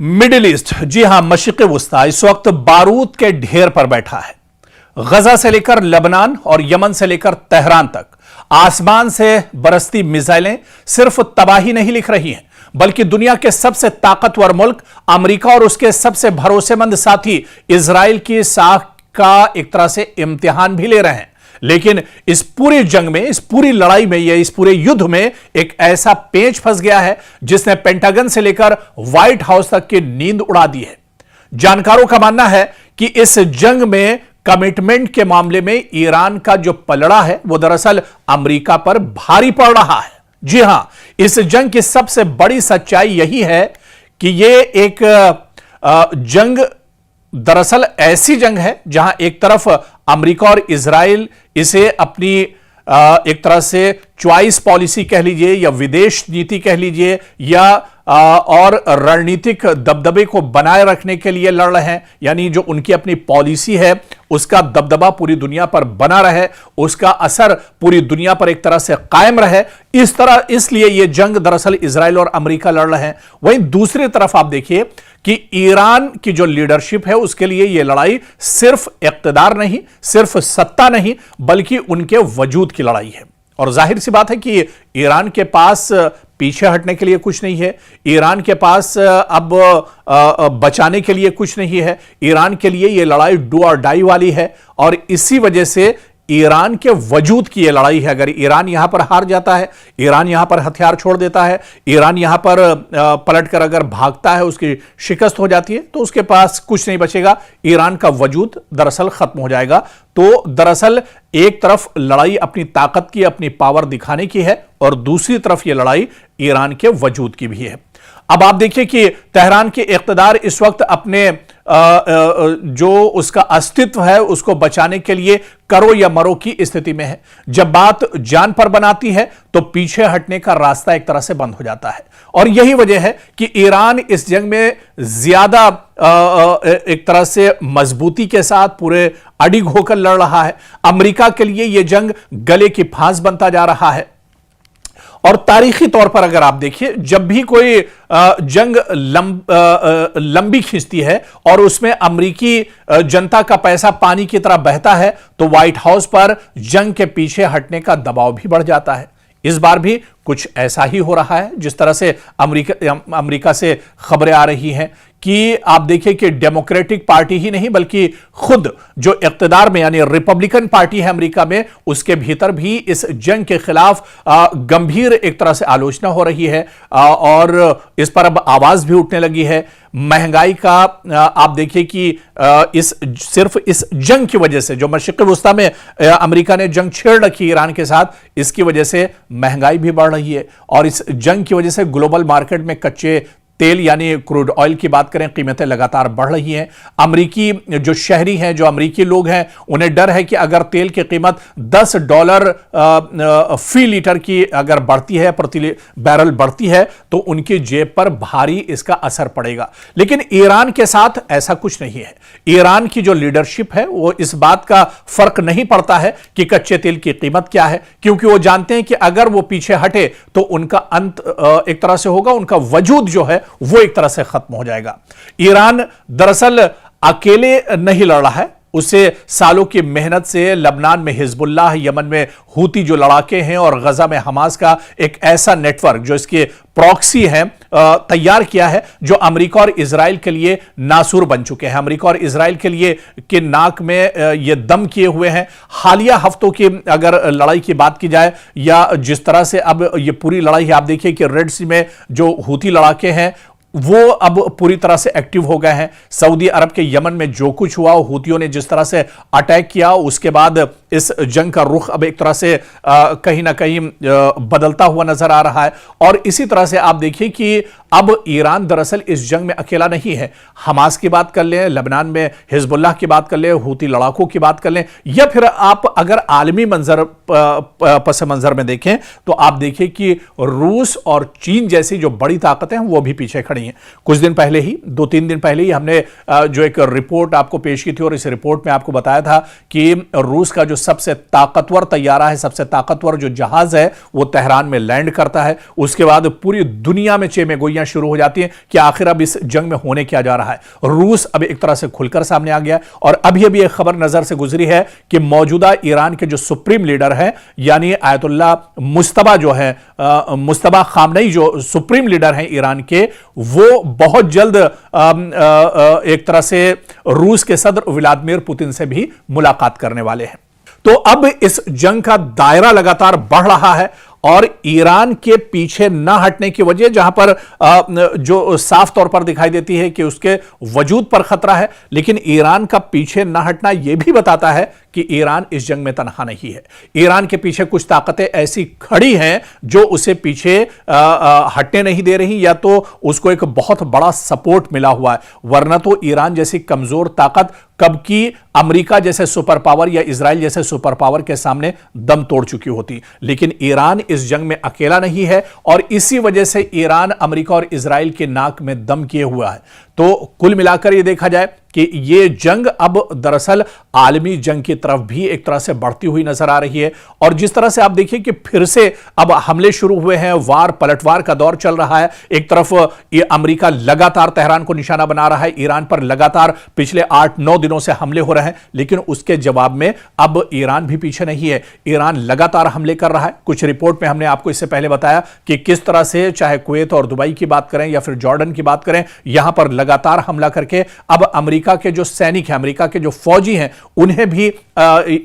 Middle east, जी हां, मशरिक़ वुस्ता इस वक्त बारूद के ढेर पर बैठा है। गजा से लेकर लेबनान और यमन से लेकर तेहरान तक आसमान से बरसती मिसाइलें सिर्फ तबाही नहीं लिख रही हैं, बल्कि दुनिया के सबसे ताकतवर मुल्क अमेरिका और उसके सबसे भरोसेमंद साथी इजराइल की साख का एक तरह से इम्तिहान भी ले रहे हैं। लेकिन इस पूरी जंग में, इस पूरी लड़ाई में, या इस पूरे युद्ध में एक ऐसा पेंच फंस गया है जिसने पेंटागन से लेकर व्हाइट हाउस तक की नींद उड़ा दी है। जानकारों का मानना है कि इस जंग में कमिटमेंट के मामले में ईरान का जो पलड़ा है वो दरअसल अमेरिका पर भारी पड़ रहा है। जी हां, इस जंग की सबसे बड़ी सच्चाई यही है कि यह एक जंग दरअसल ऐसी जंग है जहां एक तरफ अमेरिका और इजराइल इसे अपनी एक तरह से चॉइस पॉलिसी कह लीजिए या विदेश नीति कह लीजिए या और रणनीतिक दबदबे को बनाए रखने के लिए लड़ रहे हैं, यानी जो उनकी अपनी पॉलिसी है उसका दबदबा पूरी दुनिया पर बना रहे, उसका असर पूरी दुनिया पर एक तरह से कायम रहे। इसलिए यह जंग दरअसल इजराइल और अमेरिका लड़ रहे हैं। वहीं दूसरी तरफ आप देखिए कि ईरान की जो लीडरशिप है उसके लिए यह लड़ाई सिर्फ इक्तदार नहीं, सिर्फ सत्ता नहीं, बल्कि उनके वजूद की लड़ाई है। और जाहिर सी बात है कि ईरान के पास पीछे हटने के लिए कुछ नहीं है, ईरान के पास अब बचाने के लिए कुछ नहीं है। ईरान के लिए यह लड़ाई डू और डाई वाली है और इसी वजह से ईरान के वजूद की यह लड़ाई है। अगर ईरान यहां पर हार जाता है, ईरान यहां पर हथियार छोड़ देता है, ईरान यहां पर पलटकर अगर भागता है, उसकी शिकस्त हो जाती है, तो उसके पास कुछ नहीं बचेगा। ईरान का वजूद दरअसल खत्म हो जाएगा। तो दरअसल एक तरफ लड़ाई अपनी ताकत की, अपनी पावर दिखाने की है और दूसरी तरफ यह लड़ाई ईरान के वजूद की भी है। अब आप देखिए कि तेहरान के इक़्तिदार इस वक्त अपने जो उसका अस्तित्व है उसको बचाने के लिए करो या मरो की स्थिति में है। जब बात जान पर बनाती है तो पीछे हटने का रास्ता एक तरह से बंद हो जाता है और यही वजह है कि ईरान इस जंग में ज्यादा एक तरह से मजबूती के साथ पूरे अडिग होकर लड़ रहा है। अमेरिका के लिए यह जंग गले की फांस बनता जा रहा है। और तारीखी तौर पर अगर आप देखिए, जब भी कोई जंग लंबी खींचती है और उसमें अमेरिकी जनता का पैसा पानी की तरह बहता है तो व्हाइट हाउस पर जंग के पीछे हटने का दबाव भी बढ़ जाता है। इस बार भी कुछ ऐसा ही हो रहा है। जिस तरह से अमेरिका से खबरें आ रही हैं कि आप देखिए कि डेमोक्रेटिक पार्टी ही नहीं बल्कि खुद जो इक़्तिदार में यानी रिपब्लिकन पार्टी है अमेरिका में, उसके भीतर भी इस जंग के खिलाफ गंभीर एक तरह से आलोचना हो रही है और इस पर अब आवाज भी उठने लगी है। महंगाई का आप देखिए कि सिर्फ इस जंग की वजह से, जो मशरिक़ वुस्ता में अमेरिका ने जंग छेड़ रखी ईरान के साथ, इसकी वजह से महंगाई भी बढ़ रही है और इस जंग की वजह से ग्लोबल मार्केट में कच्चे तेल यानी क्रूड ऑयल की बात करें, कीमतें लगातार बढ़ रही हैं। अमेरिकी जो शहरी हैं, जो अमेरिकी लोग हैं, उन्हें डर है कि अगर तेल की कीमत $10 फी लीटर की अगर बढ़ती है, प्रति बैरल बढ़ती है, तो उनकी जेब पर भारी इसका असर पड़ेगा। लेकिन ईरान के साथ ऐसा कुछ नहीं है। ईरान की जो लीडरशिप है वो इस बात का फर्क नहीं पड़ता है कि कच्चे तेल की कीमत क्या है, क्योंकि वो जानते हैं कि अगर वो पीछे हटे तो उनका अंत एक तरह से होगा, उनका वजूद जो है वो एक तरह से खत्म हो जाएगा। ईरान दरअसल अकेले नहीं लड़ रहा है, उसे सालों की मेहनत से लेबनान में हिजबुल्लाह, यमन में हूती जो लड़ाके हैं और गजा में हमास का एक ऐसा नेटवर्क जो इसके प्रॉक्सी हैं तैयार किया है, जो अमेरिका और इजराइल के लिए नासूर बन चुके हैं। अमेरिका और इजराइल के लिए के नाक में ये दम किए हुए हैं। हालिया हफ्तों की अगर लड़ाई की बात की जाए या जिस तरह से अब ये पूरी लड़ाई है, आप देखिए कि रेड सी में जो हूती लड़ाके हैं वो अब पूरी तरह से एक्टिव हो गए हैं। सऊदी अरब के यमन में जो कुछ हुआ, हूतियों ने जिस तरह से अटैक किया, उसके बाद इस जंग का रुख अब एक तरह से कहीं ना कहीं बदलता हुआ नजर आ रहा है। और इसी तरह से आप देखिए कि अब ईरान दरअसल इस जंग में अकेला नहीं है। हमास की बात कर लें, लेबनान में हिजबुल्लाह की बात कर लें, हूती लड़ाकों की बात कर लें, या फिर आप अगर आलमी पस मंजर में देखें तो आप देखिए कि रूस और चीन जैसी जो बड़ी ताकतें हैं वो भी पीछे खड़ी हैं। कुछ दिन पहले ही, 2-3 दिन पहले ही हमने जो एक रिपोर्ट आपको पेश की थी और इस रिपोर्ट में आपको बताया था कि रूस का जो सबसे ताकतवर तैयारा है, सबसे ताकतवर जो जहाज है वो तेहरान में लैंड करता है। उसके बाद पूरी दुनिया में चेमेगोइयां शुरू हो जाती हैं कि आखिर अब इस जंग में होने क्या जा रहा है। रूस अब एक तरह से खुलकर सामने आ गया और अभी अभी एक खबर नजर से गुजरी है कि मौजूदा ईरान के जो सुप्रीम लीडर हैं यानी आयतुल्ला मुस्तबा जो है मुस्तबा खामनेई जो सुप्रीम लीडर हैं ईरान के, वो बहुत जल्द एक तरह से रूस के सदर व्लादिमीर पुतिन से भी मुलाकात करने वाले हैं। तो अब इस जंग का दायरा लगातार बढ़ रहा है और ईरान के पीछे न हटने की वजह जहां पर जो साफ तौर पर दिखाई देती है कि उसके वजूद पर खतरा है, लेकिन ईरान का पीछे न हटना यह भी बताता है कि ईरान इस जंग में तनहा नहीं है। ईरान के पीछे कुछ ताकतें ऐसी खड़ी हैं जो उसे पीछे हटने नहीं दे रही, या तो उसको एक बहुत बड़ा सपोर्ट मिला हुआ है, वरना तो ईरान जैसी कमजोर ताकत कब की अमेरिका जैसे सुपर पावर या इजराइल जैसे सुपर पावर के सामने दम तोड़ चुकी होती। लेकिन ईरान इस जंग में अकेला नहीं है और इसी वजह से ईरान अमेरिका और इजराइल के नाक में दम किए हुआ है। तो कुल मिलाकर यह देखा जाए कि यह जंग अब दरअसल आलमी जंग की तरफ भी एक तरह से बढ़ती हुई नजर आ रही है। और जिस तरह से आप देखिए कि फिर से अब हमले शुरू हुए हैं, वार पलटवार का दौर चल रहा है। एक तरफ ये अमेरिका लगातार तेहरान को निशाना बना रहा है, ईरान पर लगातार पिछले 8-9 दिनों से हमले हो रहे हैं, लेकिन उसके जवाब में अब ईरान भी पीछे नहीं है। ईरान लगातार हमले कर रहा है। कुछ रिपोर्ट में हमने आपको इससे पहले बताया कि किस तरह से चाहे कुवैत और दुबई की बात करें या फिर जॉर्डन की बात करें, यहां पर लगातार हमला करके अब अमेरिका के जो सैनिक हैं, अमेरिका के जो फौजी हैं, उन्हें भी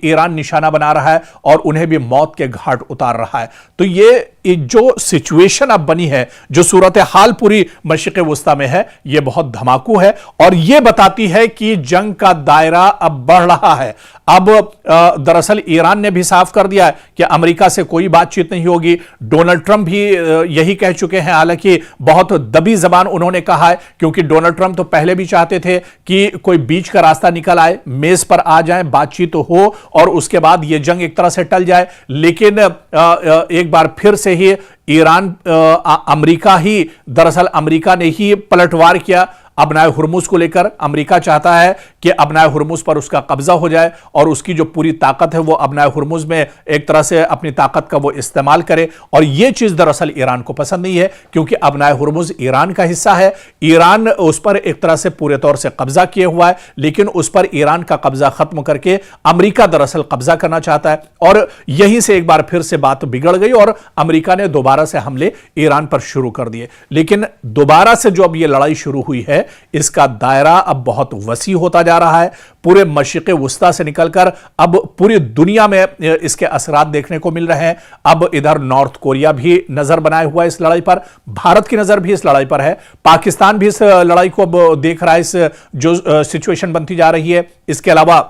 ईरान निशाना बना रहा है और उन्हें भी मौत के घाट उतार रहा है। तो ये जो सिचुएशन अब बनी है, जो सूरत हाल पूरी मशरिक़ वुस्ता में है, यह बहुत धमाकू है और यह बताती है कि जंग का दायरा अब बढ़ रहा है। अब दरअसल ईरान ने भी साफ कर दिया है कि अमेरिका से कोई बातचीत नहीं होगी। डोनाल्ड ट्रंप भी यही कह चुके हैं, हालांकि बहुत दबी जबान उन्होंने कहा है, क्योंकि डोनाल्ड ट्रंप तो पहले भी चाहते थे कि कोई बीच का रास्ता निकल आए, मेज पर आ जाए, बातचीत हो और उसके बाद यह जंग एक तरह से टल जाए। लेकिन एक बार फिर से ही ईरान अमेरिका ही दरअसल अमेरिका ने ही पलटवार किया। अबनाए हुर्मुज को लेकर अमेरिका चाहता है कि अबनाए हुर्मुज पर उसका कब्जा हो जाए और उसकी जो पूरी ताकत है वो अबनाए हुर्मुज में एक तरह से अपनी ताकत का वो इस्तेमाल करे। और यह चीज दरअसल ईरान को पसंद नहीं है, क्योंकि अबनाए हुर्मुज ईरान का हिस्सा है। ईरान उस पर एक तरह से पूरे तौर से कब्जा किए हुआ है, लेकिन उस पर ईरान का कब्जा खत्म करके अमेरिका दरअसल कब्जा करना चाहता है। और यहीं से एक बार फिर से बात बिगड़ गई और अमेरिका ने दोबारा से हमले ईरान पर शुरू कर दिए। लेकिन दोबारा से जो अब यह लड़ाई शुरू हुई है, इसका दायरा अब बहुत वसी होता जा रहा है। पूरे मशरिक़ वुस्ता से निकलकर अब पूरी दुनिया में इसके असरात देखने को मिल रहे हैं। अब इधर नॉर्थ कोरिया भी नजर बनाए हुआ है इस लड़ाई पर, भारत की नजर भी इस लड़ाई पर है, पाकिस्तान भी इस लड़ाई को अब देख रहा है, इस जो सिचुएशन बनती जा रही है। इसके अलावा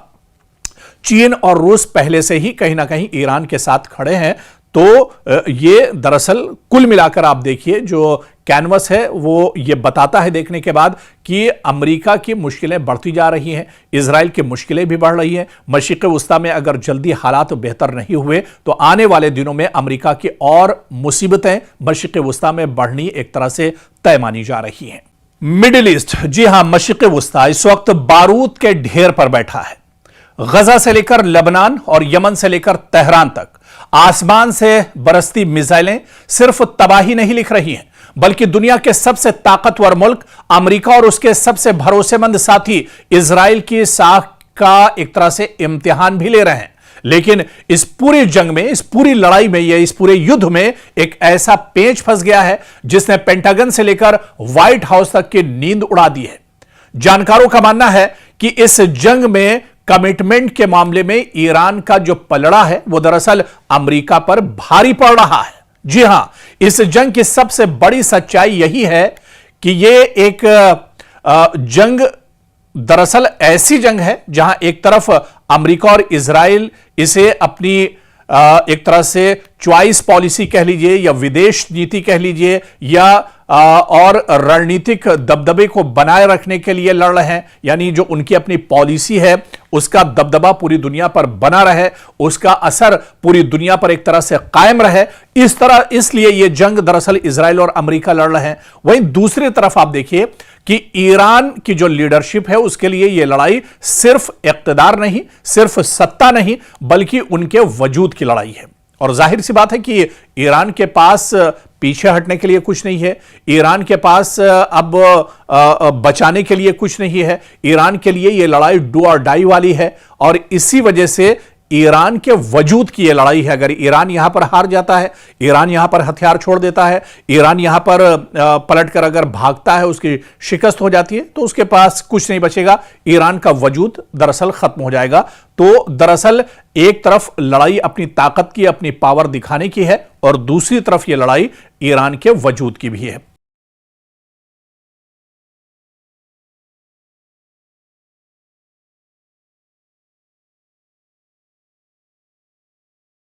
चीन और रूस पहले से ही कहीं ना कहीं ईरान के साथ खड़े हैं। तो ये दरअसल कुल मिलाकर आप देखिए जो कैनवस है वो ये बताता है देखने के बाद कि अमेरिका की मुश्किलें बढ़ती जा रही हैं, इजराइल की मुश्किलें भी बढ़ रही हैं। मशरिक़ वुस्ता में अगर जल्दी हालात बेहतर नहीं हुए तो आने वाले दिनों में अमेरिका की और मुसीबतें मशरिक़ वुस्ता में बढ़नी एक तरह से तय मानी जा रही हैं। मिडिल ईस्ट, जी हां, मशरिक़ वुस्ता इस वक्त बारूद के ढेर पर बैठा है। गजा से लेकर लेबनान और यमन से लेकर तेहरान तक आसमान से बरसती मिसाइलें सिर्फ तबाही नहीं लिख रही हैं, बल्कि दुनिया के सबसे ताकतवर मुल्क अमेरिका और उसके सबसे भरोसेमंद साथी इजराइल की साख का एक तरह से इम्तिहान भी ले रहे हैं। लेकिन इस पूरी जंग में, इस पूरी लड़ाई में या इस पूरे युद्ध में एक ऐसा पेंच फंस गया है जिसने पेंटागन से लेकर व्हाइट हाउस तक की नींद उड़ा दी है। जानकारों का मानना है कि इस जंग में कमिटमेंट के मामले में ईरान का जो पलड़ा है वो दरअसल अमेरिका पर भारी पड़ रहा है। जी हां, इस जंग की सबसे बड़ी सच्चाई यही है कि यह एक जंग दरअसल ऐसी जंग है जहां एक तरफ अमेरिका और इजराइल इसे अपनी एक तरह से चॉइस पॉलिसी कह लीजिए या विदेश नीति कह लीजिए या और रणनीतिक दबदबे को बनाए रखने के लिए लड़ रहे हैं, यानी जो उनकी अपनी पॉलिसी है उसका दबदबा पूरी दुनिया पर बना रहे, उसका असर पूरी दुनिया पर एक तरह से कायम रहे। इस तरह इसलिए यह जंग दरअसल इजराइल और अमेरिका लड़ रहे हैं। वहीं दूसरी तरफ आप देखिए कि ईरान की जो लीडरशिप है उसके लिए यह लड़ाई सिर्फ इक्तदार नहीं, सिर्फ सत्ता नहीं, बल्कि उनके वजूद की लड़ाई है। और जाहिर सी बात है कि ईरान के पास पीछे हटने के लिए कुछ नहीं है, ईरान के पास अब बचाने के लिए कुछ नहीं है। ईरान के लिए यह लड़ाई डू और डाई वाली है और इसी वजह से ईरान के वजूद की यह लड़ाई है। अगर ईरान यहां पर हार जाता है, ईरान यहां पर हथियार छोड़ देता है, ईरान यहां पर पलटकर अगर भागता है, उसकी शिकस्त हो जाती है, तो उसके पास कुछ नहीं बचेगा। ईरान का वजूद दरअसल खत्म हो जाएगा। तो दरअसल एक तरफ लड़ाई अपनी ताकत की, अपनी पावर दिखाने की है और दूसरी तरफ यह लड़ाई ईरान के वजूद की भी है।